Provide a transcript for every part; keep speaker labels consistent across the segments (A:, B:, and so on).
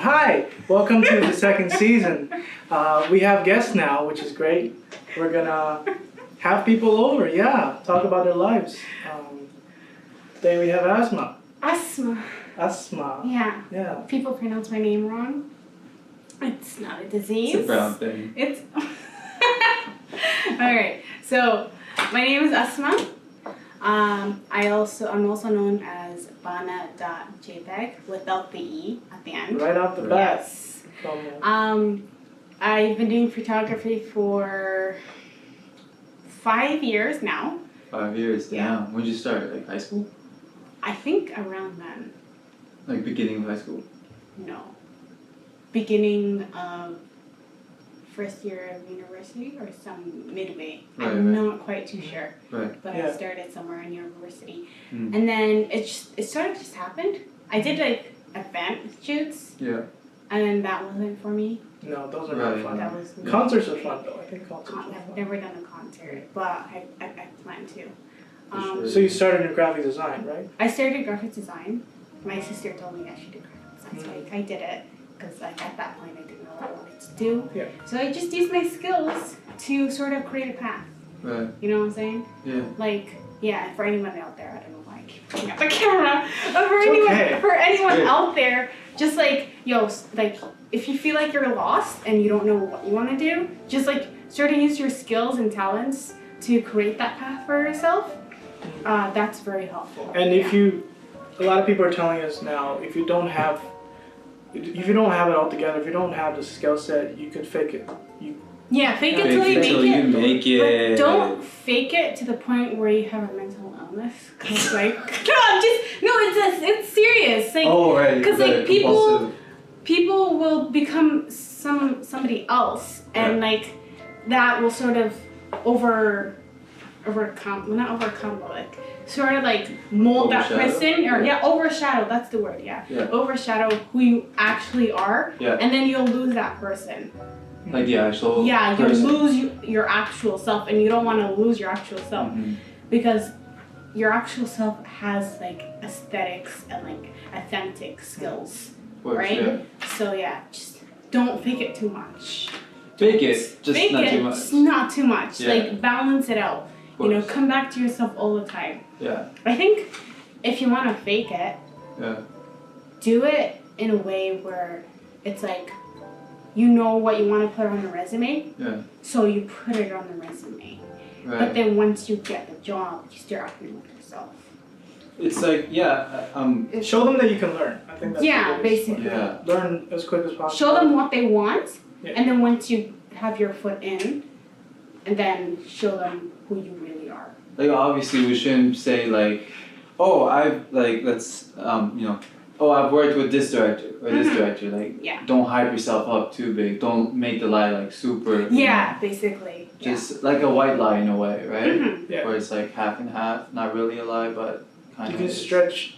A: Hi, welcome to the second season. We have guests now, which is great. We're gonna have people over, talk about their lives. Today we have Asmaà. Asmaà.
B: Yeah. People pronounce my name wrong. It's not a disease.
C: It's a brown thing.
B: It's Alright, so my name is Asmaà. I'm also known as Bana.jpg without the E at the end.
A: Right off the bat.
B: Yes. I've been doing photography for 5 years now.
C: 5 years, damn.
B: Yeah.
C: When did you start? Like high school?
B: I think around then.
C: Like beginning of high school?
B: No. Beginning of first year of university or some midway. I'm not quite too sure.
C: Right.
B: But I started somewhere in university.
C: Mm.
B: And then it sort of just happened. I did like event shoots.
C: Yeah.
B: And then that wasn't for me.
A: No, those are not fun.
B: That was
A: Concerts are fun though. I think concerts are fun.
B: I've never done a concert, but I plan to.
A: So you started in graphic design, right?
B: I started graphic design. My sister told me I should do graphic design, so I did it. Because like at that point I didn't know what I wanted to do.
A: Yeah.
B: So I just used my skills to sort of create a path.
C: Right.
B: You know what I'm saying?
C: Yeah.
B: Like, yeah, for anyone out there, I don't know why I keep picking up the camera. But for anyone out there, just like, like if you feel like you're lost and you don't know what you want to do, just like sort of use your skills and talents to create that path for yourself. That's very helpful.
A: And a lot of people are telling us now, if you don't have it all together, if you don't have the skill set, you could fake it.
B: Fake it till you
C: make it.
B: But don't fake it to the point where you have a mental illness. Cause like, it's serious. Like, cause like people will become somebody else, and like that will sort of like sort of like mold that person overshadow, that's the word, overshadow who you actually are, and then you'll lose that person.
C: Like the actual
B: you'll lose your actual self, and you don't want to lose your actual self because your actual self has like aesthetics and like authentic skills, right? So just don't fake it too much.
C: Fake it, just not too much.
B: Just not too much. Like balance it out. Come back to yourself all the time.
C: Yeah.
B: I think if you want to fake it, do it in a way where it's like, you know what you want to put on the resume, so you put it on the resume. Right. But then once you get the job, you start acting like yourself.
C: It's like,
A: show them that you can learn. I think that's
B: basically.
A: Learn as quick as possible.
B: Show them what they want, and then once you have your foot in, and then show them who you really are.
C: Like obviously we shouldn't say like, I've worked with this director or this director. Like, don't hype yourself up too big. Don't make the lie like super.
B: Basically.
C: Just like a white lie in a way, right?
B: Mm-hmm.
A: Yeah.
C: Where it's like half and half, not really a lie, but kind of.
A: You can stretch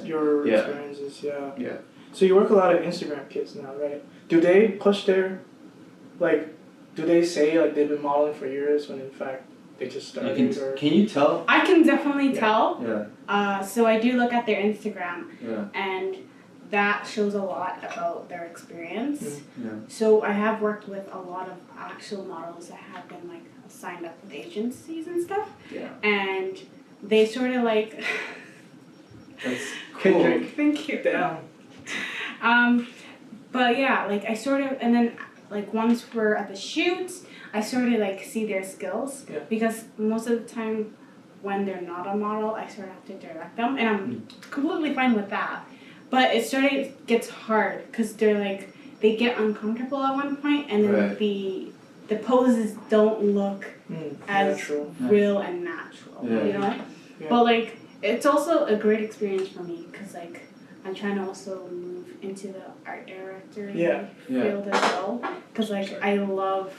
A: your experiences. Yeah. So you work a lot of Instagram kids now, right? Do they push their, do they say like they've been modeling for years when in fact they just started?
C: Can you tell?
B: I can definitely tell.
C: Yeah.
B: So I do look at their Instagram, and that shows a lot about their experience.
C: Yeah.
B: So I have worked with a lot of actual models that have been like signed up with agencies and stuff.
C: Yeah.
B: And they sort of like.
C: That's cool.
B: Thank you.
A: Damn.
B: But like I sort of, and then like once we're at the shoots, I sort of like see their skills because most of the time when they're not a model, I sort of have to direct them, and I'm completely fine with that. But it sort of gets hard because they're like, they get uncomfortable at one point, and then the poses don't look as real and natural, you know? Yeah. But like, it's also a great experience for me because like, I'm trying to also move into the art director field as well, because like I love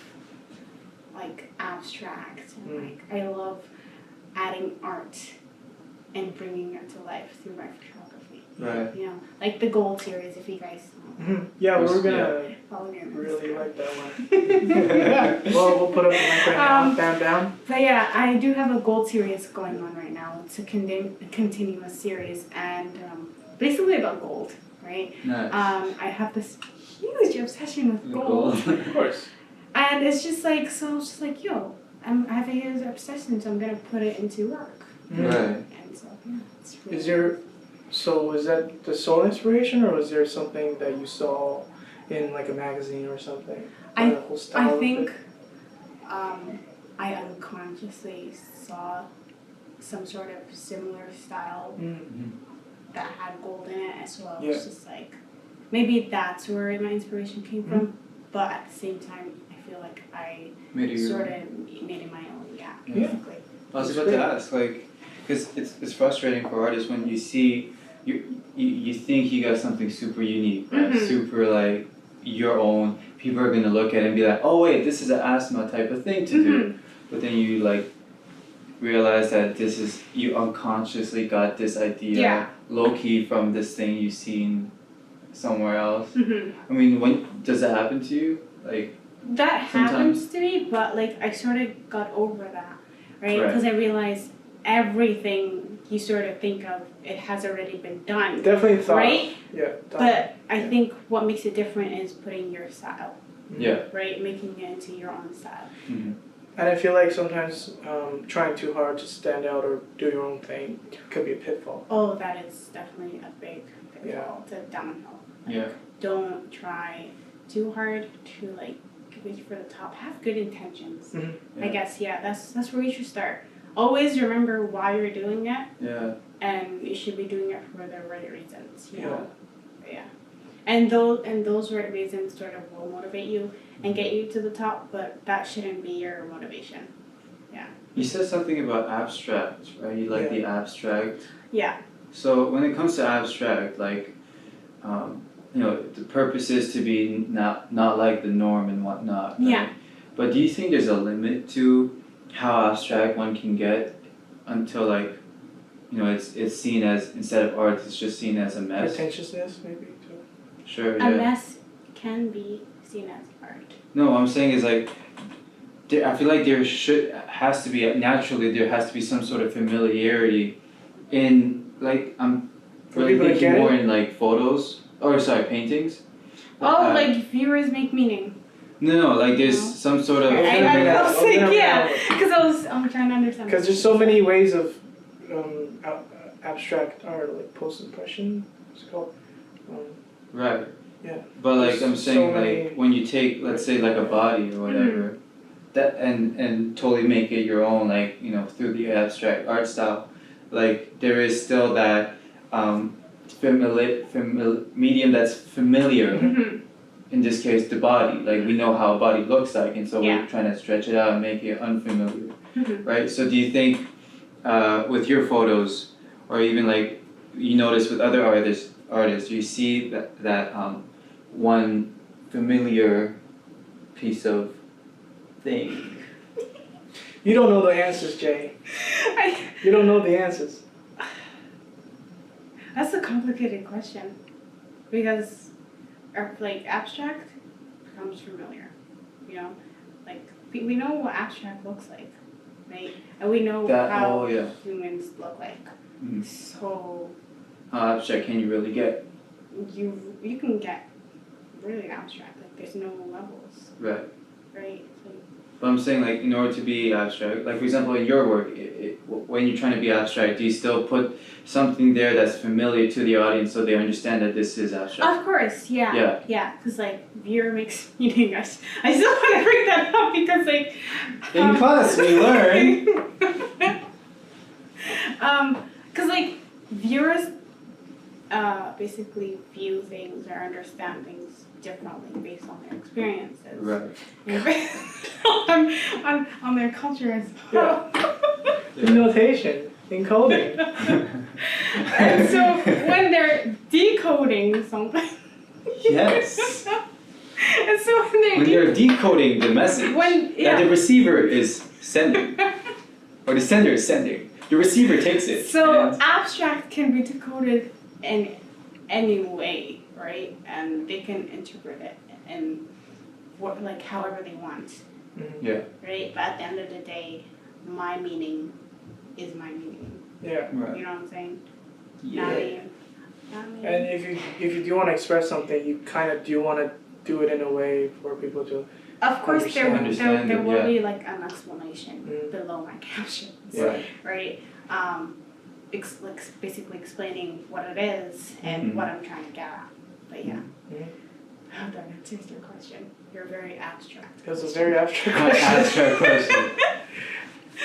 B: like abstract and like I love adding art and bringing it to life through my photography.
A: Right.
B: You know, like the Gold series, if you guys know.
A: Yeah, we're gonna really like that one. Well, we'll put up the link right now. Bam, bam.
B: But yeah, I do have a Gold series going on right now. It's a continuous series, and basically about gold, right?
C: Nice.
B: I have this huge obsession with gold.
A: Of course.
B: And it's just like, so I was just like, yo, I have a huge obsession, so I'm going to put it into work.
C: Right.
B: And so, yeah, it's really
A: So was that the sole inspiration, or was there something that you saw in like a magazine or something?
B: I
A: The whole style of
B: think
A: it?
B: I unconsciously saw some sort of similar style that had gold in it, so I was just like, maybe that's where my inspiration came from, but at the same time, I feel like I sort of made it my own, basically.
C: I was about to ask, like, because it's frustrating for artists when you see, you think you got something super unique, right? Super like your own. People are gonna look at it and be like, oh wait, this is an Asmaà type of thing to do. But then you like realize that this is, you unconsciously got this idea low key from this thing you've seen somewhere else. I mean, when does that happen to you? Like
B: that happens to me, but like I sort of got over that, right? Because I realized everything you sort of think of, it has already been done.
A: Definitely thought.
B: Right?
A: Yeah.
B: But I think what makes it different is putting your style.
C: Yeah.
B: Right? Making it into your own style.
A: And I feel like sometimes trying too hard to stand out or do your own thing could be a pitfall.
B: Oh, that is definitely a big pitfall. It's a downhill.
C: Yeah.
B: Don't try too hard to like reach for the top. Have good intentions. I guess that's where you should start. Always remember why you're doing it.
C: Yeah.
B: And you should be doing it for the right reasons. You know? Yeah. And those right reasons sort of will motivate you and get you to the top, but that shouldn't be your motivation. Yeah.
C: You said something about abstract, right? You like the abstract.
B: Yeah.
C: So when it comes to abstract, like, you know, the purpose is to be not like the norm and whatnot. Right?
B: Yeah.
C: But do you think there's a limit to how abstract one can get until like, you know, it's seen as, instead of art, it's just seen as a mess?
A: Pretentiousness, maybe too.
C: Sure.
B: A mess can be seen as art.
C: No, what I'm saying is like, I feel like there has to be some sort of familiarity in, like, I'm really thinking more in like photos, or sorry, paintings.
B: Oh, like viewers make meaning.
C: No, like there's some sort of.
B: I was like, because I'm trying to understand.
A: Because there's so many ways of abstract art, like post-impression, it's called.
C: Right.
A: Yeah.
C: But like
A: There's
C: I'm saying,
A: so many-
C: like when you take, let's say, like a body or whatever, that and totally make it your own, like, you know, through the abstract art style, like there is still that medium that's familiar. In this case, the body. Like we know how a body looks like, and so we're trying to stretch it out and make it unfamiliar, right? So do you think with your photos, or even like you notice with other artists, you see that one familiar piece of thing?
A: You don't know the answers, Jay. You don't know the answers.
B: That's a complicated question, because like abstract becomes familiar, you know, like we know what abstract looks like, right? And we know how humans look like. So
C: how abstract can you really get?
B: You can get really abstract, like there's no levels.
C: Right.
B: Right. So,
C: but I'm saying, like, in order to be abstract, like for example in your work, when you're trying to be abstract, do you still put something there that's familiar to the audience so they understand that this is abstract?
B: of course, yeah, because like viewer makes meaning. I still want to bring that up because like
C: in class we learn.
B: Because like viewers basically view things or understand things differently based on their experiences.
C: Right.
B: And based on their culture as well.
A: In notation, in coding.
B: And so when they're decoding something.
C: Yes.
B: And so when
C: they're decoding the message that the receiver is sending, or the sender is sending, the receiver takes it.
B: So abstract can be decoded in any way, right? And they can interpret it in like however they want.
C: Yeah.
B: Right? But at the end of the day, my meaning is my meaning.
A: Yeah.
C: Right.
B: You know what I'm saying?
C: Yeah.
A: And if you do want to express something, you kind of do want to do it in a way for people to.
B: Of course, there
C: Understand
B: will
C: yeah.
B: be like an explanation below my captions,
C: Right.
B: right? Like basically explaining what it is and what I'm trying to get at. But yeah, I hope that answers your question. You're very abstract.
A: It was a very abstract
C: My
A: question.
C: abstract question.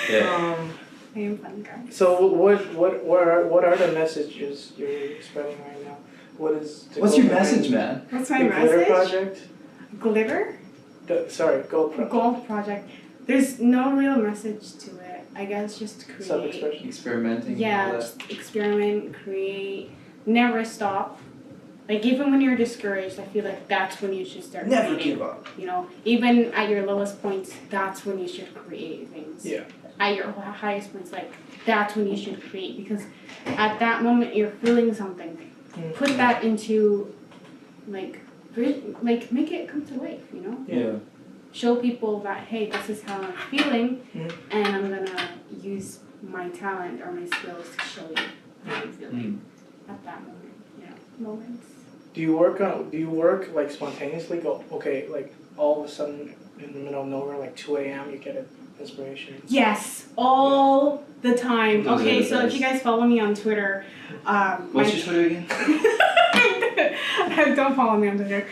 C: Yeah.
B: I am fun guy.
A: So what are the messages you're spreading right now? What is?
C: What's your message, man?
B: What's
A: The
B: my
A: Glitter
B: message?
A: Project.
B: Glitter?
A: Gold Project.
B: Gold project. There's no real message to it. I guess just create.
A: Self-expression.
C: Experimenting.
B: Yeah,
C: And all
B: just experiment, create, never stop. Like even when you're discouraged, I feel like that's when you should start
C: Never
B: creating.
C: give up.
B: You know, even at your lowest points, that's when you should create things.
A: Yeah.
B: At your highest points, like that's when you should create because at that moment you're feeling something. Put that into like make it come to life, you know?
C: Yeah.
B: Show people that hey, this is how I'm feeling and I'm gonna use my talent or my skills to show you how I'm feeling at that moment, you know, moments.
A: Do you work like spontaneously? Go okay, like all of a sudden in the middle of nowhere, like 2 a.m. you get an inspiration.
B: Yes, all the time.
C: Those are
B: Okay,
C: the
B: so if
C: best.
B: you guys follow me on Twitter,
C: What's your Twitter again?
B: don't follow me on Twitter.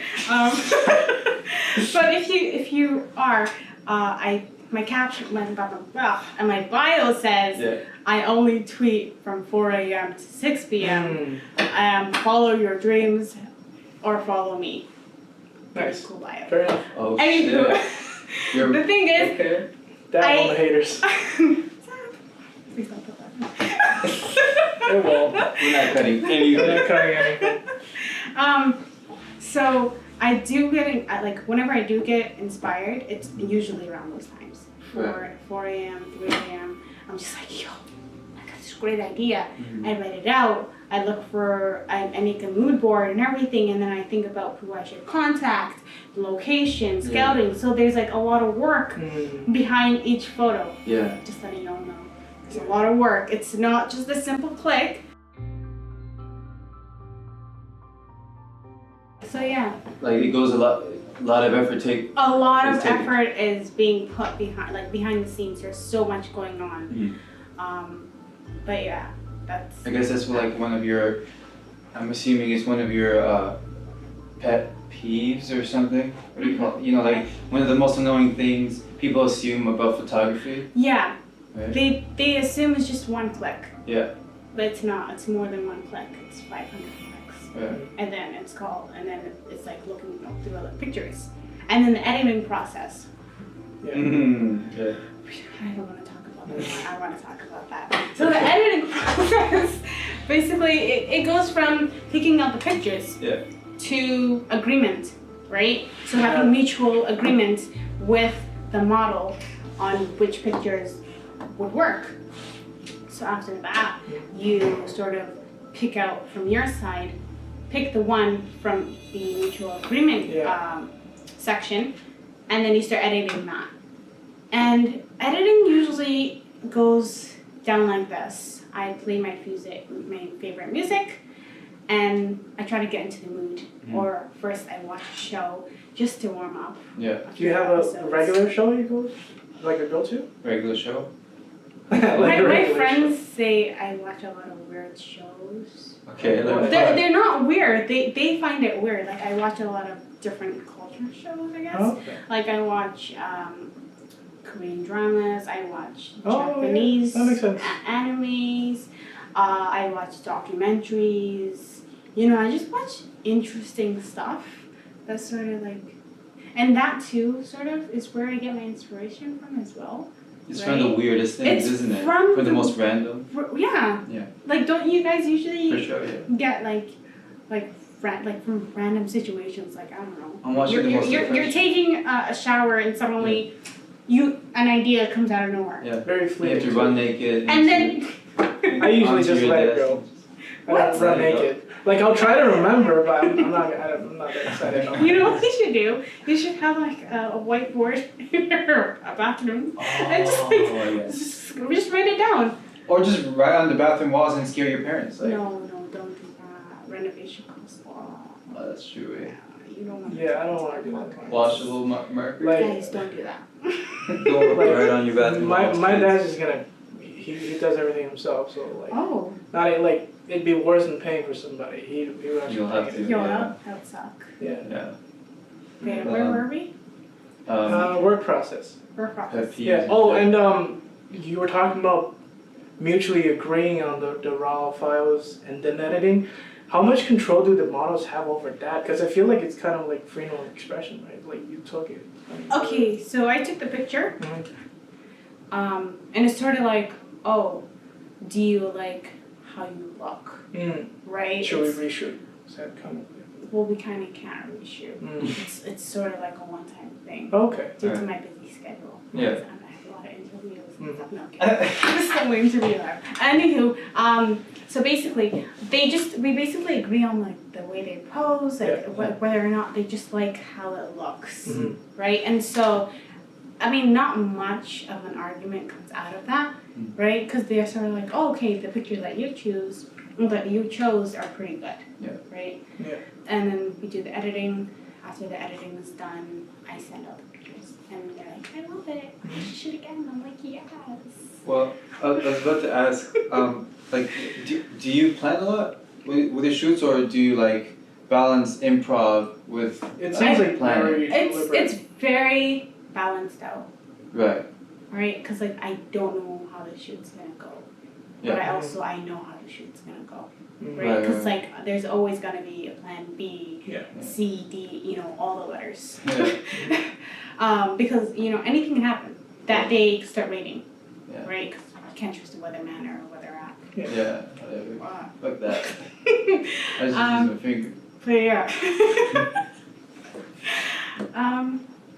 B: But if you are, my caption and my bio says I only tweet from 4 a.m. to 6 p.m. Follow your dreams or follow me.
A: Nice.
B: Cool bio.
A: Fair enough.
C: Oh
B: Anywho,
C: shit.
B: the thing is,
A: Okay. Down on the haters.
B: Please don't put that.
A: It won't.
C: We're not cutting
A: We're
C: anything.
A: not cutting anything.
B: So I do get like whenever I do get inspired, it's usually around those times. 4 a.m., 3 a.m. I'm just like, yo, I got this great idea. I write it out. I look for, I make a mood board and everything, and then I think about who I should contact, location, scouting. So there's like a lot of work behind each photo.
C: Yeah.
B: Just letting y'all know. There's a lot of work. It's not just a simple click. So yeah.
C: Like it goes a lot of effort
B: A lot of
C: It's taken.
B: effort is being put behind the scenes. There's so much going on. But yeah, that's.
C: I guess that's like one of your, I'm assuming it's one of your pet peeves or something. What do you call it? You know, like one of the most annoying things people assume about photography.
B: Yeah.
C: Right?
B: They assume it's just one click.
C: Yeah.
B: But it's not. It's more than one click. It's 500 clicks.
C: Yeah.
B: And then it's like looking through all the pictures. And then the editing process.
A: Yeah.
B: I don't want to talk about that. I want to talk about that. So the editing process, basically, it goes from picking out the pictures to agreement, right? So having mutual agreement with the model on which pictures would work. So after that, you sort of pick out from your side, pick the one from the mutual agreement section, and then you start editing that. And editing usually goes down like this. I play my favorite music, and I try to get into the mood. Or first I watch a show just to warm up.
C: Yeah.
A: Do you have a regular show you go, like a go-to?
C: Regular show?
B: My friends say I watch a lot of weird shows.
C: Okay.
B: They're not weird. They find it weird. Like I watch a lot of different culture shows, I guess.
A: Oh, okay.
B: Like I watch Korean dramas. I watch Japanese
A: that makes sense.
B: animes. I watch documentaries. You know, I just watch interesting stuff. That's sort of like, and that too sort of is where I get my inspiration from as well.
C: It's from the weirdest things, isn't it?
B: From
C: the most random.
B: Yeah.
C: Yeah.
B: Like, don't you guys usually
C: For sure, yeah.
B: get like from random situations? Like I don't know.
C: I'm watching
B: You're taking a shower and suddenly an idea comes out of nowhere.
C: Yeah.
A: Very
C: You
A: fleeting.
C: have to run naked.
B: And then
A: I usually
C: onto
A: just
C: your
A: let it
C: desk.
A: go. I don't run naked. Like I'll try to remember, but I'm not that excited.
B: you know what you should do? You should have like a whiteboard in your bathroom and just write it down.
C: Or just write on the bathroom walls and scare your parents. Like.
B: No, don't do that. renovation costs a lot.
C: Oh, that's true, eh?
B: You don't want
A: Yeah, I don't want to do that.
C: Washable marker.
B: Guys, don't do that.
C: Go right on your bathroom.
A: My
C: walls,
A: my
C: kids.
A: dad's just gonna he does everything himself, so like
B: Oh,
A: not like it'd be worse than paying for somebody. He would actually
C: You'll have
A: pay
C: to.
A: it.
B: yo,
C: Yeah.
B: that would suck.
A: Yeah.
C: Yeah.
B: Okay, where were we?
A: Work process.
B: We're
C: Pet
B: process.
C: peeves
A: Yeah.
C: and
A: Oh,
C: shit.
A: and you were talking about mutually agreeing on the raw files and then editing. How much control do the models have over that? Because I feel like it's kind of like freedom of expression, right? Like you took it.
B: Okay, so I took the picture,
A: Mhm.
B: and it's sort of like, oh, do you like how you look, right?
A: Should we
B: It's-
A: reshoot? Is that kind of?
B: Well, we kind of can't reshoot.
A: Mm.
B: It's sort of like a one-time thing
A: Okay.
B: due to
C: Right.
B: my busy schedule.
C: Yeah.
B: Because I have a lot of interviews and
A: Mhm.
B: stuff. No, okay. Just the interview live. Anywho, so basically, we basically agree on like the way they pose, like
A: Yeah.
B: whether or not they just like how it looks,
A: Mhm.
B: right? And so, I mean, not much of an argument comes out of that,
C: Mm.
B: right? Because they're sort of like, oh, okay, the picture that you chose are pretty good,
C: Yeah.
B: right?
A: Yeah.
B: And then we do the editing. After the editing is done, I send out the pictures, and they're like, I love it. I should shoot again. I'm like, yes.
C: Well, I was about to ask, like, do you plan a lot with your shoots, or do you like balance improv with
A: It seems like
C: planning?
A: very
B: It's
A: deliberate.
B: very balanced out,
C: Right.
B: right? Because like I don't know how the shoot's gonna go,
C: Yeah.
B: but I know how the shoot's gonna go,
A: Mhm.
B: right?
C: Right,
B: Because
C: right.
B: like there's always gonna be a plan B,
A: Yeah.
B: C, D, all the letters.
C: Yeah.
B: Because anything can happen that day. Start raining,
C: Yeah.
B: right? Because you can't trust the weatherman or weather app.
C: Yeah. Whatever.
B: Wow.
C: Like that. I just use my finger.
B: But yeah.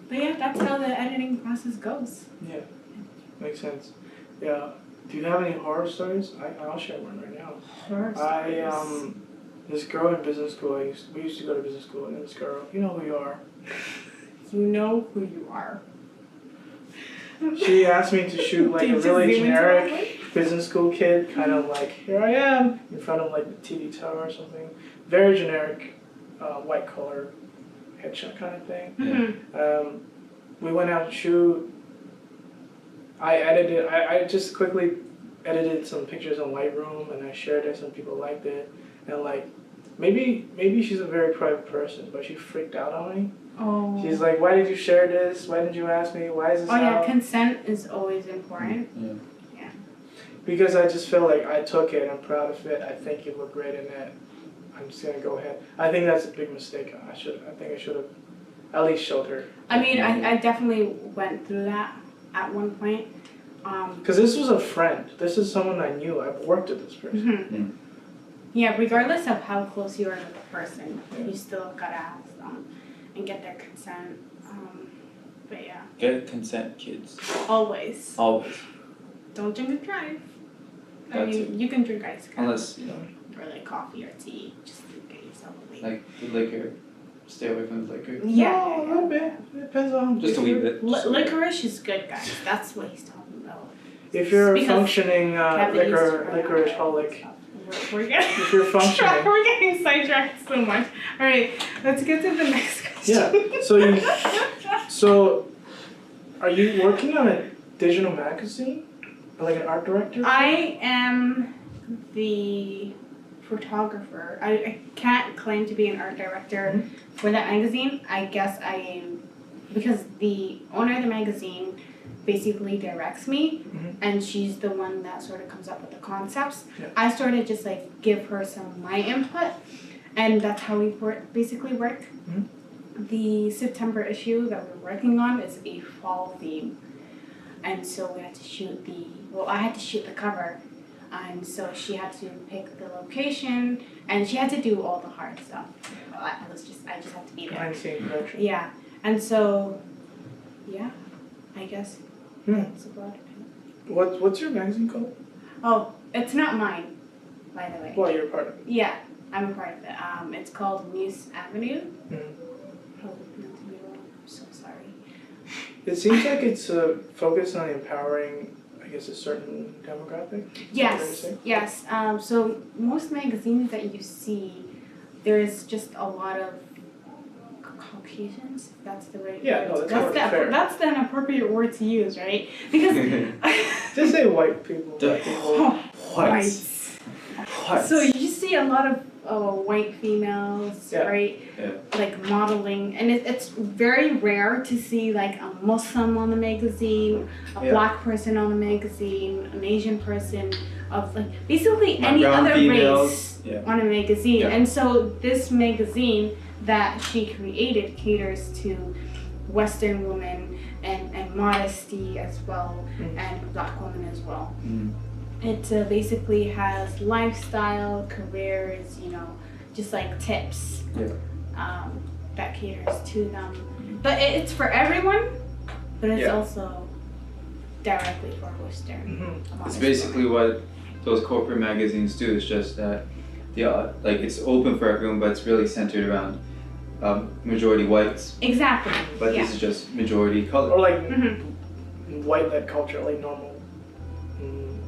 B: But yeah, that's how the editing process goes.
A: Yeah. Makes sense. Yeah. Do you have any horror stories? I'll share one right now.
B: Horror stories.
A: This girl in business school. We used to go to business school, and this girl, you know who you are.
B: You know who you are.
A: She asked me to shoot like
B: Did
A: a
B: you
A: really
B: zoom into
A: generic
B: that
A: business school kid, kind of like here I am in front of like the TD Tower or something. Very generic, white collar headshot kind of thing.
B: Mm-hmm.
A: We went out to shoot. I just quickly edited some pictures on Lightroom and I shared it. Some people liked it, and like maybe she's a very private person, but she freaked out on me.
B: Oh.
A: She's like, "Why did you share this? Why didn't you ask me? Why is this
B: Oh yeah,
A: out?"
B: consent is always important.
C: Yeah.
A: Because I just feel like I took it. I'm proud of it. I think you look great in it. I'm just gonna go ahead. I think that's a big mistake. I think I should have at least showed her.
B: I mean, I definitely went through that at one point.
A: Because this was a friend. This is someone I knew. I've worked with this person.
B: Mm-hmm. Yeah, regardless of how close you are with the person,
A: Yeah.
B: you still gotta ask them and get their consent. But yeah,
C: Get consent, kids.
B: always.
C: Always.
B: Don't drink and drive. I
C: That
B: mean, you can drink ice cream
C: Unless,
B: or like coffee or tea, just to get yourself away.
C: like, the liquor. Stay away from the liquor.
B: Yeah,
A: Oh, a little bit. It depends on.
C: Just a wee bit.
B: Licorice is good, guys. That's what he's talking about.
A: If you're a
B: Because
A: functioning
B: Kevin used to run out
A: licoriceaholic.
B: We're getting
A: If you're functioning.
B: we're getting sidetracked so much. All right, let's get to the next question.
A: Yeah. So are you working on a digital magazine? Like an art director?
B: I am the photographer. I can't claim to be an art director for that magazine. I guess I am, because the owner of the magazine basically directs me, and she's the one that sort of comes up with the concepts.
A: Yeah.
B: I sort of just like give her some of my input, and that's how we basically work. The September issue that we're working on is a fall theme, and so we had to shoot I had to shoot the cover, and so she had to pick the location, and she had to do all the hard stuff. I just had to be there.
A: Behind the scenes production.
B: Yeah, and so, yeah, I guess that's about it.
A: What's your magazine called?
B: Oh, it's not mine, by the way.
A: Well, you're part of it.
B: Yeah, I'm a part of it. It's called Muse Avenue.
A: Mhm.
B: Probably pronounced it wrong. I'm so sorry.
A: It seems like it's focused on empowering, I guess, a certain demographic. Is that fair to
B: Yes,
A: say?
B: yes. So most magazines that you see there's just a lot of Caucasians. If that's the right.
A: Yeah, no, that's fair.
B: That's the inappropriate word to use, right? Because
A: just say white people.
B: Whites. So you see a lot of white females, right?
C: Yeah.
B: Like modeling, and it's very rare to see like a Muslim on the magazine, a black person on the magazine, an Asian person of like basically any other race on a magazine. Yeah. And so this magazine that she created caters to Western women and modesty as well, and black women as well. It basically has lifestyle, careers, just like tips that caters to them. But it's for everyone, but it's also directly for Western.
C: It's basically what those corporate magazines do. It's just that like it's open for everyone, but it's really centered around majority whites.
B: Exactly.
C: But this is just majority color.
A: Or like white-led culture, like normal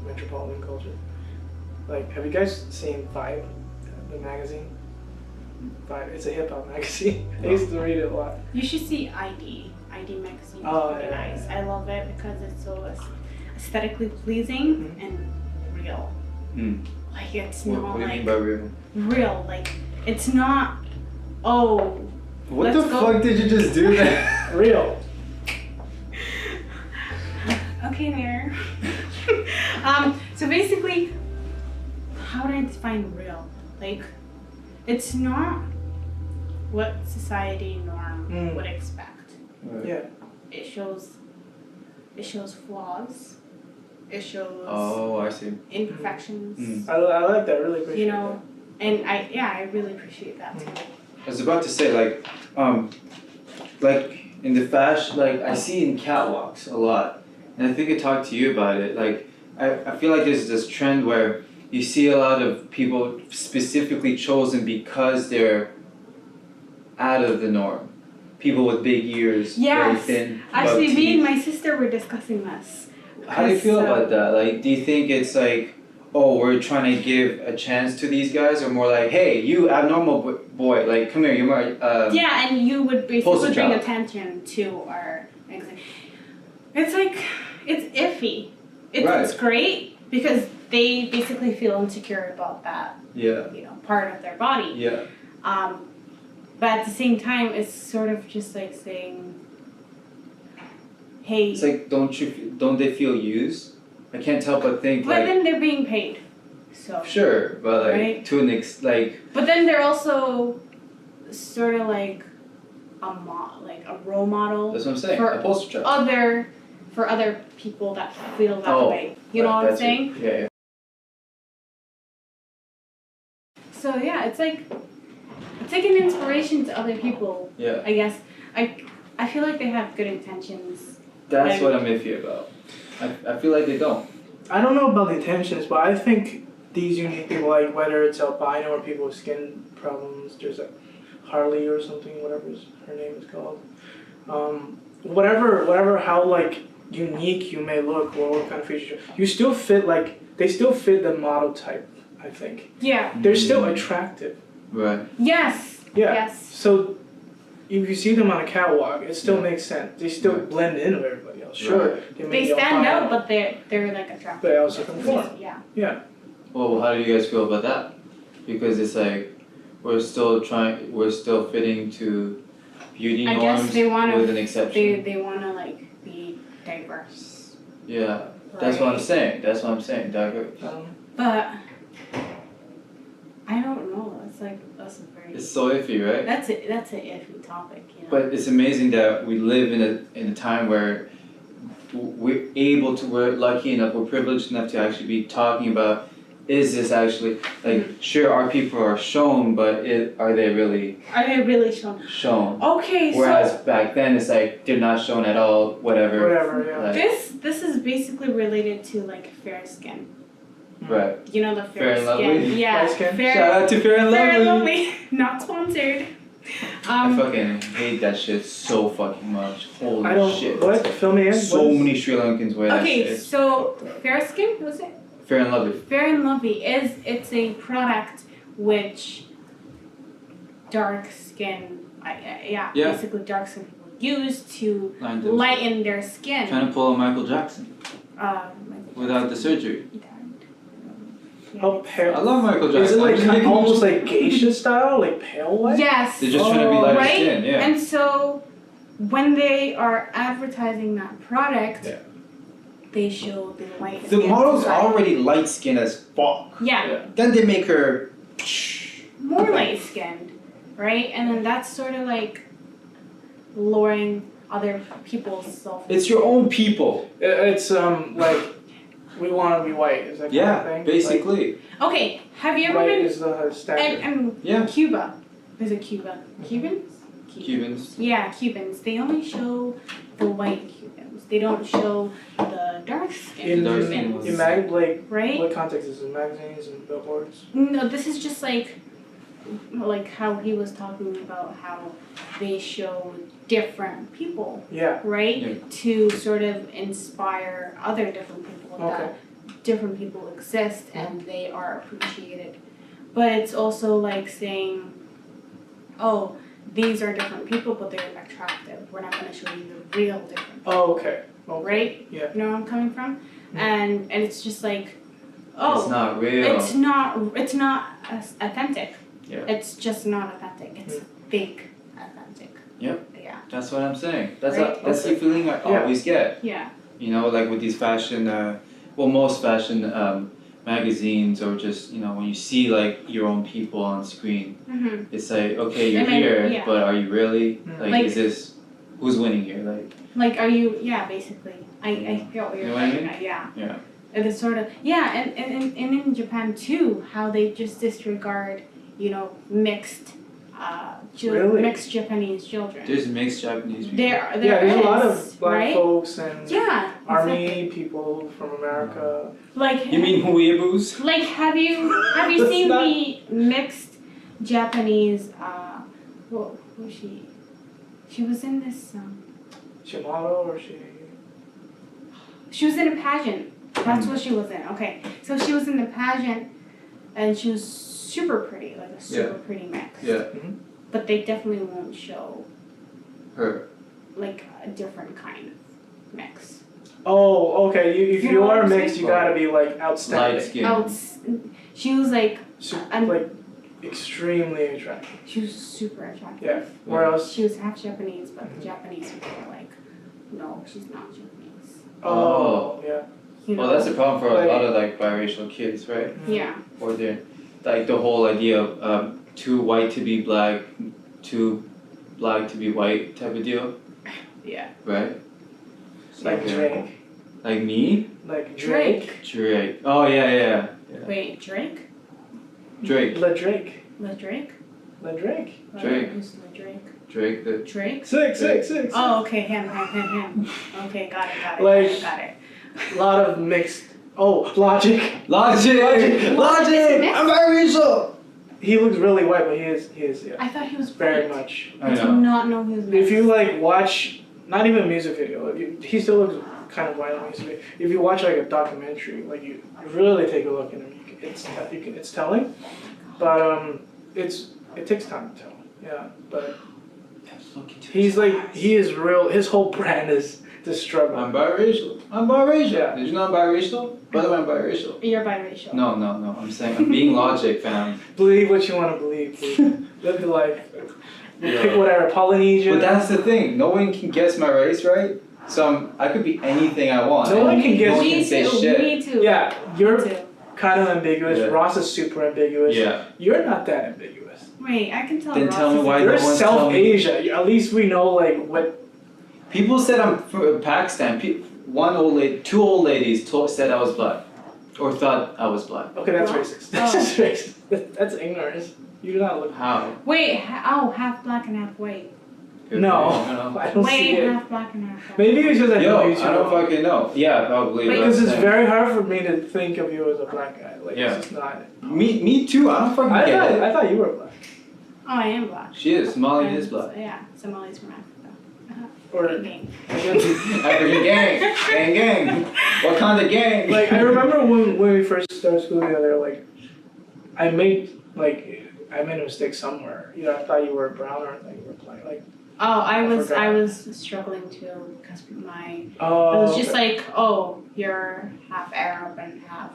A: metropolitan culture. Like, have you guys seen Vibe, the magazine? Vibe, it's a hip-hop magazine. I used to read it a lot.
B: You should see ID. ID magazine is really nice. I love it because it's so aesthetically pleasing and real. Like, it's not
C: what do you
B: like...
C: mean by real?
B: Real, like, it's not, oh...
C: What the fuck did you just do there?
A: Real.
B: Okay, there. So basically, how do I define real? Like, it's not what society norm would expect.
C: Right.
A: Yeah.
B: It shows flaws. It shows
C: I see.
B: imperfections.
A: I like that. I really appreciate that.
B: And I really appreciate that too.
C: I was about to say like in the fashion, like I see in catwalks a lot, and I think I talked to you about it. Like I feel like there's this trend where you see a lot of people specifically chosen because they're out of the norm. People with big ears, very thin.
B: Actually, me and my sister were discussing this.
C: How do you feel about that? Like, do you think it's like, oh, we're trying to give a chance to these guys, or more like, hey, you abnormal boy, like, come here, you're my
B: yeah, and you would basically bring attention to our magazine. It's like, it's iffy. It's great because they basically feel insecure about that.
C: Yeah.
B: Part of their body.
C: Yeah.
B: But at the same time, it's sort of just like saying, hey.
C: It's like, don't they feel used? I can't help but think
B: But then they're being paid, so.
C: Sure, but like to an like.
B: But then they're also sort of like a role model.
C: That's what I'm saying.
B: For
C: a poster child.
B: For other people that feel that way. You know what I'm saying?
C: Yeah.
B: So yeah, it's like an inspiration to other people.
C: Yeah.
B: I guess I feel like they have good intentions.
C: That's what I'm iffy about. I feel like they don't.
A: I don't know about the intentions, but I think these unique people, like whether it's albino or people with skin problems, there's a Harley or something, whatever her name is called. Whatever, how like unique you may look or what kind of features you still fit, like they still fit the model type. I think. Yeah. They're still attractive.
C: Right.
B: Yes.
A: Yeah.
B: Yes.
A: So if you see them on a catwalk, it still makes sense. They still blend in with everybody else. Sure.
B: They stand out, but they're like attractive.
A: They also conform.
B: Yeah.
A: Yeah.
C: Well, how do you guys feel about that? Because it's like we're still fitting to beauty norms.
B: I guess they wanna,
C: with an exception.
B: They wanna like be diverse.
C: Yeah.
B: Right?
C: That's what I'm saying. Diverse.
B: But I don't know. That's a very.
C: It's so iffy, right?
B: That's an iffy topic,
C: But it's amazing that we live in a time where we're lucky enough, we're privileged enough to actually be talking about, is this actually, like, sure, our people are shown, but are they really
B: shown?
C: Shown.
B: Okay,
C: Whereas back then, it's like, they're not shown at all, whatever.
A: Whatever, yeah.
C: Like,
B: This is basically related to, like, fair skin.
C: Right.
B: You know the
C: Fair
B: skin?
C: Lovely?
B: Yeah.
A: Skin?
C: Shout out to Fair and Lovely!
B: Fair and Lovely. Not sponsored.
C: I fucking hate that shit so fucking much. Holy shit.
A: What? Fill me in.
C: So many Sri Lankans wear that shit.
B: Okay, so Fair Skin, was it?
C: Fair and Lovely.
B: Fair and Lovely it's a product which dark skin,
C: Yeah.
B: basically dark skin people use to
C: Line them.
B: lighten their skin.
C: Trying to pull a Michael Jackson without the surgery.
A: How pale?
C: I love Michael Jackson.
A: Is it like
C: I'm just making-
A: almost like geisha style, like pale white?
B: Yes.
C: They're just trying to be lighter
B: right?
C: skin, yeah.
B: And so when they are advertising that product,
C: Yeah.
B: they show the light
C: The
B: skin
C: model's
B: side.
C: already light skinned as fuck.
B: Yeah,
C: Then they make her.
B: more light skinned, right? And then that's sort of like lowering other people's self.
C: It's your own people.
A: It's like we want to be white. Is that kind
C: Yeah,
A: of thing?
C: basically.
B: Okay, have you
A: Like,
B: ever
A: white
B: been
A: is the standard.
B: and
C: Yeah.
B: Cuba? Is it Cuba? Cubans?
C: Cubans.
B: Yeah, Cubans. They only show the white Cubans. They don't show the dark skin
C: dark
B: Cubans,
C: skin ones.
A: In like
B: right?
A: what context is it? Magazines and billboards?
B: No, this is just like how he was talking about how they show different people,
A: Yeah.
B: right?
C: Yeah.
B: To sort of inspire other different people
A: Okay.
B: that different people exist and they are appreciated. But it's also like saying, oh, these are different people, but they're attractive. We're not going to show you the real different people,
A: Oh, okay. Okay.
B: right?
A: Yeah.
B: You know where I'm coming from?
A: Mhm.
B: And it's just like, oh,
C: It's not real.
B: it's not authentic.
C: Yeah.
B: It's just not authentic. It's
A: Mm.
B: fake authentic.
C: Yep.
B: Yeah.
C: That's what I'm saying. That's
B: Right?
C: that's the
A: Okay.
C: feeling I
A: Yeah.
C: always get.
B: Yeah.
C: You know, like with these fashion, most fashion magazines, or just, you know, when you see like your own people on screen,
B: Mm-hmm.
C: it's like, okay, you're
B: And then-
C: here,
B: yeah.
C: but are you really?
A: Mm.
C: Like, is this, who's winning here? Like,
B: Like, are you? Yeah, basically. I get what
C: You
B: you're
C: know what I
B: getting
C: mean?
B: at. Yeah.
C: yeah.
B: And it's sort of and in Japan too, how they just disregard, you know, mixed,
A: Really?
B: mixed Japanese children.
C: There's mixed Japanese people.
B: There
A: Yeah, there's a lot
B: is,
A: of black
B: right?
A: folks and
B: Yeah.
A: army
B: exactly.
A: people from America.
B: Like.
C: You mean weeaboos?
B: Like, have you
A: That's
B: seen
A: not-
B: the mixed Japanese? What was she? She was in this.
A: She model or she?
B: She was in a pageant. That's what she was in. Okay, so she was in the pageant, and she was super pretty, like a super pretty mix.
C: Yeah.
B: But they definitely won't show
C: Her.
B: like a different kind of mix.
A: Oh, okay. If
B: You
A: you
B: know what
A: are
B: I'm
A: mixed,
B: saying?
A: you gotta be like
C: Light
A: outstanding.
C: skin.
B: She was like
A: Like extremely attractive.
B: she was super attractive.
A: Yeah. Where else?
B: She was half Japanese, but the Japanese people were like, no, she's not Japanese.
A: Oh, yeah.
B: You know?
C: Well, that's a problem for
A: Like-
C: a lot of like biracial kids, right?
B: Yeah.
C: Or they're like the whole idea of too white to be black, too black to be white type of deal,
B: Yeah.
C: right?
A: Like
C: Okay.
A: Drake.
C: Like me?
A: Like Drake.
C: Drake. Oh yeah.
B: Wait, Drake?
C: Drake.
A: Le Drake.
B: Le Drake?
A: Le Drake.
C: Drake.
B: Who's Le Drake?
C: Drake. The
B: Drake?
A: Six.
B: Oh, okay, him. Okay, got it.
A: Like-
B: got it.
A: A lot of mixed. Oh, Logic.
C: Logic. I'm biracial.
A: He looks really white, but he is yeah.
B: I thought he was
A: Very
B: white.
A: much.
C: I
B: I did
C: know.
B: not know he was
A: If you
B: mixed.
A: like watch, not even a music video, he still looks kind of white on music video. If you watch like a documentary, like you really take a look at him, it's telling. But it takes time to tell. Yeah, but he's like he is real. His whole brand is the struggle.
C: I'm biracial.
A: Yeah.
C: Did you know I'm biracial? By the way, I'm biracial.
B: You're biracial.
C: No. I'm saying I'm being logic, fam.
A: Believe what you want to believe. Please. Live the life.
C: Yeah.
A: Pick whatever Polynesian.
C: But that's the thing. No one can guess my race, right? So I could be anything I want.
A: No one can guess-
C: No one
B: Me
C: can say
B: too.
C: shit.
B: Me too.
A: Yeah,
B: Me
A: you're
B: too.
A: kind of ambiguous.
C: Yeah.
A: Ross is super ambiguous.
C: Yeah.
A: You're not that ambiguous.
B: Wait, I can tell.
C: Then
B: Ross
C: tell me
B: is-
C: why
A: You're
C: no one's
A: South
C: telling me.
A: Asia. At least we know like what.
C: People said I'm from Pakistan. Two old ladies said I was black, or thought I was black.
A: Okay, that's
B: What?
A: racist. That's
B: Oh.
A: just racist. That's ignorance. You do not look.
C: How?
B: Wait, half black and half white.
C: Good
A: No,
C: for you, I don't know.
A: I don't see
B: Wait,
A: it.
B: half black and half white.
A: Maybe it's just I
C: Yo,
A: know you
C: I
A: too
C: don't
A: well.
C: fucking know. Yeah, probably.
B: Wait,
A: Because
C: that's
A: it's
C: it.
A: very hard for me to think of you as a black guy. Like
C: Yeah.
A: it's just not.
C: Me too. I don't fucking get it.
A: I thought you were black.
B: Oh, I am black.
C: She is. Somali
B: And-
C: is black.
B: Yeah, Somali's from Africa.
A: Or
B: Gang.
C: African gang. What kind of gang?
A: like I remember when we first started school together. Like I made like I made a mistake somewhere. You know, I thought you were brown or like you were black. Like.
B: Oh, I
A: forgot.
B: was struggling too because my
A: Oh.
B: it was just like, oh, you're half Arab and half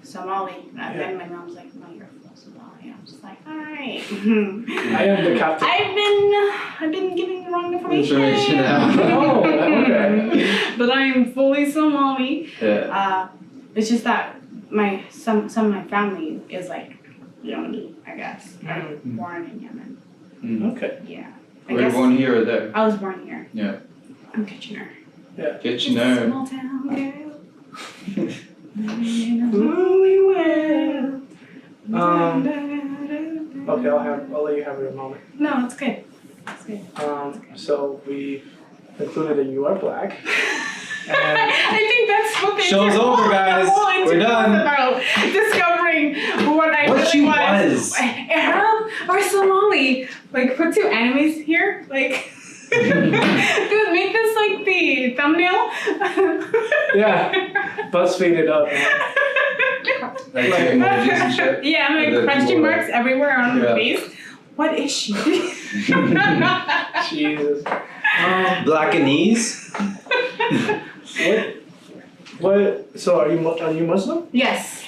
B: Somali, and then my mom's like, no, you're full Somali. I'm just like, all right.
A: I am the captain.
B: I've been giving the wrong information.
A: Oh, okay.
B: But I'm fully Somali.
C: Yeah.
B: It's just that some of my family is like Yemeni, I guess. I'm born in Yemen.
C: Mm.
A: Okay.
B: Yeah.
C: Were you born here or there?
B: I was born here.
C: Yeah.
B: I'm Kitchener.
A: Yeah.
C: Kitchener.
B: Small town girl. In a lonely world.
A: Okay, I'll let you have your moment.
B: No, it's good. It's good.
A: So we concluded that you are black. And
B: I think that's what
C: Show's over, guys. We're done.
B: About discovering what I really
C: she
B: was. Arab or Somali. Like, put two enemies here. Like, dude, make this like the thumbnail.
A: yeah, BuzzFeed it up. Man.
C: Like two emojis and shit.
B: Yeah, I'm like question marks everywhere on her face. What is she?
A: Jesus.
C: Blackanese?
A: What? So are you Muslim?
B: Yes,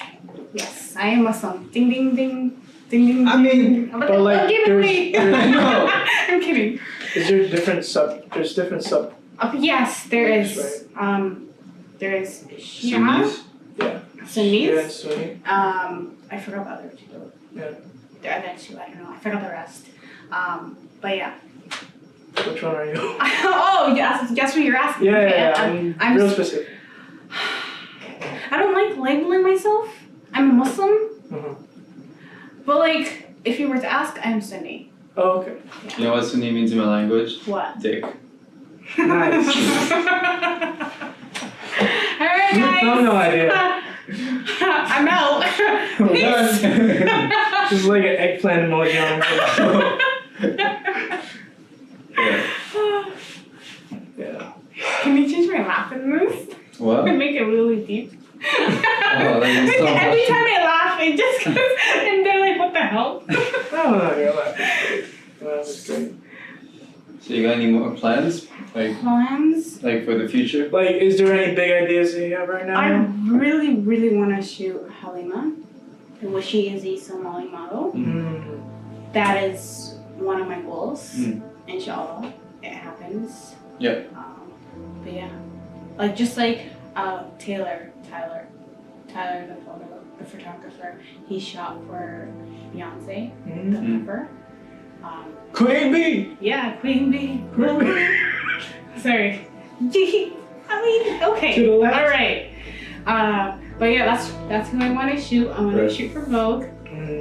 B: I am Muslim. Ding ding ding, ding ding.
C: I mean,
A: but like,
B: give it away.
C: No.
B: I'm kidding.
A: Is there different sub? There's different sub.
B: Yes, there is. There is Shia,
C: Sunnis?
A: Yeah.
B: Sunnis.
A: Yeah, Sunni.
B: I forgot the other two.
A: Yeah.
B: The other two, I don't know. I forgot the rest. But yeah.
A: Which one are you?
B: Oh, yes, that's what you're asking.
A: Yeah,
B: Okay,
A: I'm real specific.
B: I don't like labeling myself. I'm a Muslim.
A: Uh-huh.
B: But like, if you were to ask, I'm Sunni.
A: Oh, okay.
B: Yeah.
C: You know what Sunni means in my language?
B: What?
C: Dick.
A: Nice.
B: Alright, guys.
A: No idea.
B: I'm out.
A: Just like an eggplant emoji on it. Yeah.
B: Can you change my laugh in this?
C: What?
B: And make it really deep.
C: that is so
B: Every
C: much.
B: time I laugh, it just goes, and they're like, what the hell?
A: Oh, your laugh is great. Your laugh is great.
C: So you got any more plans?
B: Plans?
C: Like for the future?
A: Like, is there any big ideas that you have right now?
B: I really, really want to shoot Halima, which she is a Somali model.
A: Mm.
B: That is one of my goals.
C: Mm.
B: Inshallah, it happens.
C: Yep.
B: But yeah, like just like Tyler, the photographer, he shot for Beyonce, the cover.
A: Queen Bee!
B: Yeah, Queen Bee. Sorry. I mean, okay.
A: To the left.
B: All right. But yeah, that's who I want to shoot. I want to shoot for Vogue.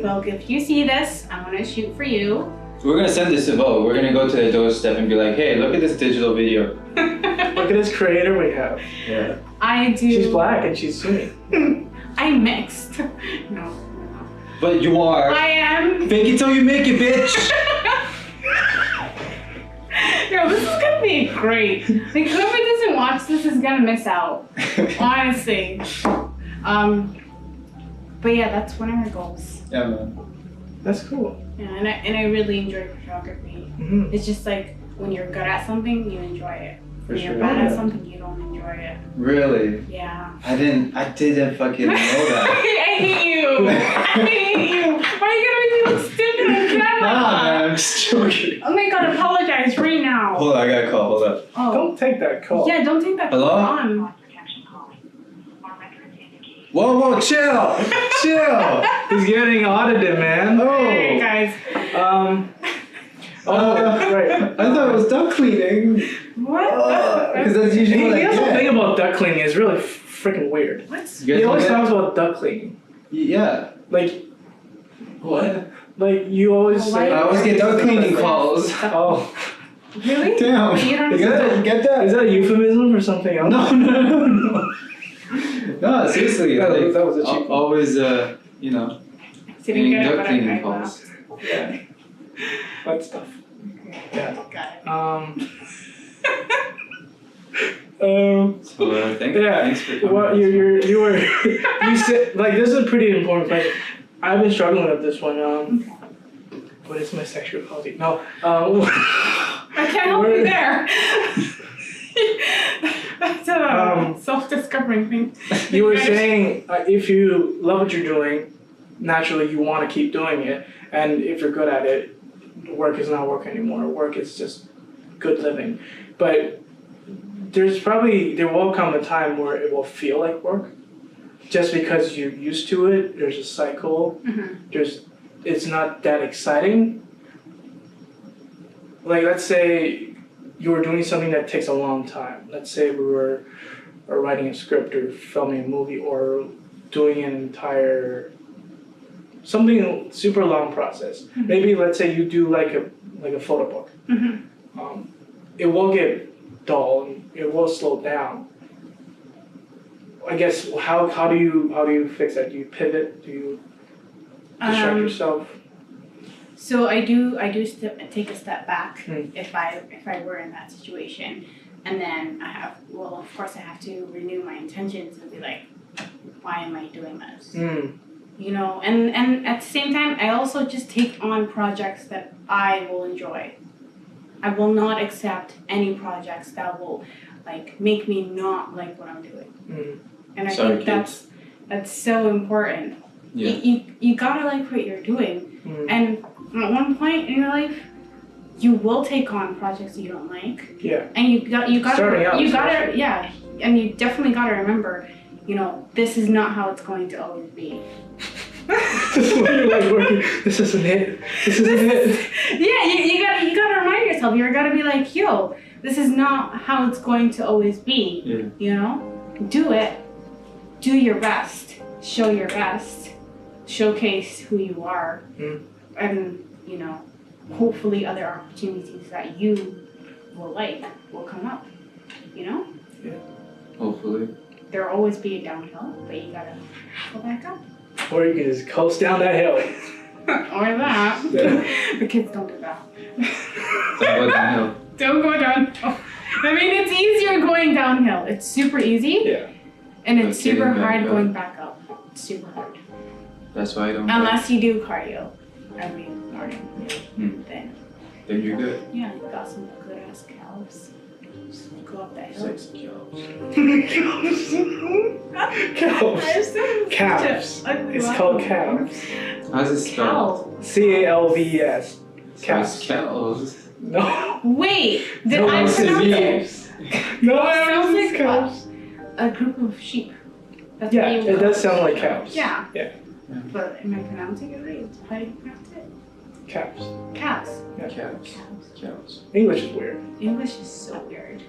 B: Vogue, if you see this, I want to shoot for you.
C: We're gonna send this to Vogue. We're gonna go to the doorstep and be like, hey, look at this digital video.
A: Look at this creator we have.
C: Yeah.
B: I do.
A: She's black and she's Sunni.
B: I'm mixed. No.
C: But you are.
B: I am.
C: Fake it till you make it, bitch.
B: Yo, this is gonna be great. Like, whoever doesn't watch this is gonna miss out. Honestly. But yeah, that's one of my goals.
C: Yeah, man.
A: That's cool.
B: Yeah, and I really enjoy photography.
A: Mm-hmm.
B: It's just like when you're good at something, you enjoy it.
C: For
B: When you're
C: sure.
B: bad at
A: Yeah.
B: something, you don't enjoy it.
C: Really?
B: Yeah.
C: I didn't fucking know that.
B: I hate you. I hate you. Why are you gonna be so stupid on camera?
C: Nah, man, I'm just joking.
B: Oh my god, apologize right now.
C: Hold on, I got a call. Hold up.
B: Oh.
A: Don't take that call.
B: Yeah, don't take that
C: Hello?
B: on.
C: Whoa, chill. Chill.
A: He's getting audited, man.
B: Hey
C: Oh.
B: guys.
A: Right.
C: I thought it was duck cleaning.
B: What?
C: Because that's
A: He
C: usually like,
A: has a
C: yeah.
A: thing about duck cleaning. It's really freaking weird.
B: What?
C: You
A: He
C: guys
A: always
C: know
A: talks about duck cleaning.
C: that? Yeah.
A: Like,
C: What?
A: like you always
B: Oh,
A: say.
C: I always get duck cleaning calls.
A: Oh,
B: Really?
C: Damn.
B: But you don't
C: You
B: understand.
C: get that?
A: is that a euphemism for something else?
C: No. No, seriously.
A: That was a cheap one.
C: always, you know,
B: Sitting
C: getting
B: there,
C: duck
B: but
C: cleaning
B: I
C: calls.
A: Yeah. That stuff. Yeah.
B: Got it.
C: So thank
A: Yeah.
C: thanks for coming.
A: What you said, like, this is a pretty important question. I've been struggling with this one.
B: Okay.
A: What is my sexuality? No.
B: I can't help you there. That's a self-discovering thing.
A: You were saying if you love what you're doing, naturally you want to keep doing it, and if you're good at it, work is not work anymore. Work is just good living. But there will come a time where it will feel like work, just because you're used to it. There's a cycle. It's not that exciting. Like, let's say you were doing something that takes a long time. Let's say we were writing a script or filming a movie or doing an entire, something super long process. Maybe let's say you do like a photo book. It will get dull and it will slow down. I guess how do you fix that? Do you pivot? Do you distract yourself?
B: So I do take a step back if I were in that situation, and then of course I have to renew my intentions and be like, why am I doing this? You know, and at the same time I also just take on projects that I will enjoy. I will not accept any projects that will like make me not like what I'm doing. And I think that's so important.
C: Yeah.
B: You gotta like what you're doing. And at one point in your life, you will take on projects you don't like.
A: Yeah.
B: And you gotta and you definitely gotta remember, you know, this is not how it's going to always be.
A: This isn't it. This isn't it.
B: Yeah, you gotta remind yourself. You gotta be like, yo, this is not how it's going to always be.
C: Yeah.
B: You know, do it. Do your best. Show your best. Showcase who you are. And, you know, hopefully other opportunities that you will come up, you know?
C: Yeah, hopefully.
B: There'll always be a downhill, but you gotta go back up.
A: Or you can just coast down that hill.
B: Or that.
A: Yeah.
B: The kids don't do that.
C: Don't go downhill.
B: Don't go down. Oh. I mean, it's easier going downhill. It's super easy.
A: Yeah.
B: And it's
C: But
B: super
C: getting back
B: hard
C: up.
B: going back up. It's super hard.
C: That's why I don't.
B: Unless you do cardio every morning.
C: Then you're good.
B: Yeah, you got some good ass calves. Just go up that hill.
C: Sexy cows.
A: Calves. It's called calves.
C: How's it spelled?
A: CALVES. Calves.
C: Cows.
A: No.
B: Wait, did
A: No
B: I
A: one says
B: pronounce it?
A: yes. No, I
B: Sounds
A: don't
B: like
A: calves.
B: a group of sheep. That's
A: Yeah,
B: what you
A: it
B: call
A: does sound like calves.
B: Yeah.
A: Yeah.
B: But am I pronouncing it right? How do you pronounce it?
A: Calves.
B: Calves.
A: Yeah.
C: Cows.
B: Cows.
C: Cows.
A: English is weird.
B: English is so weird.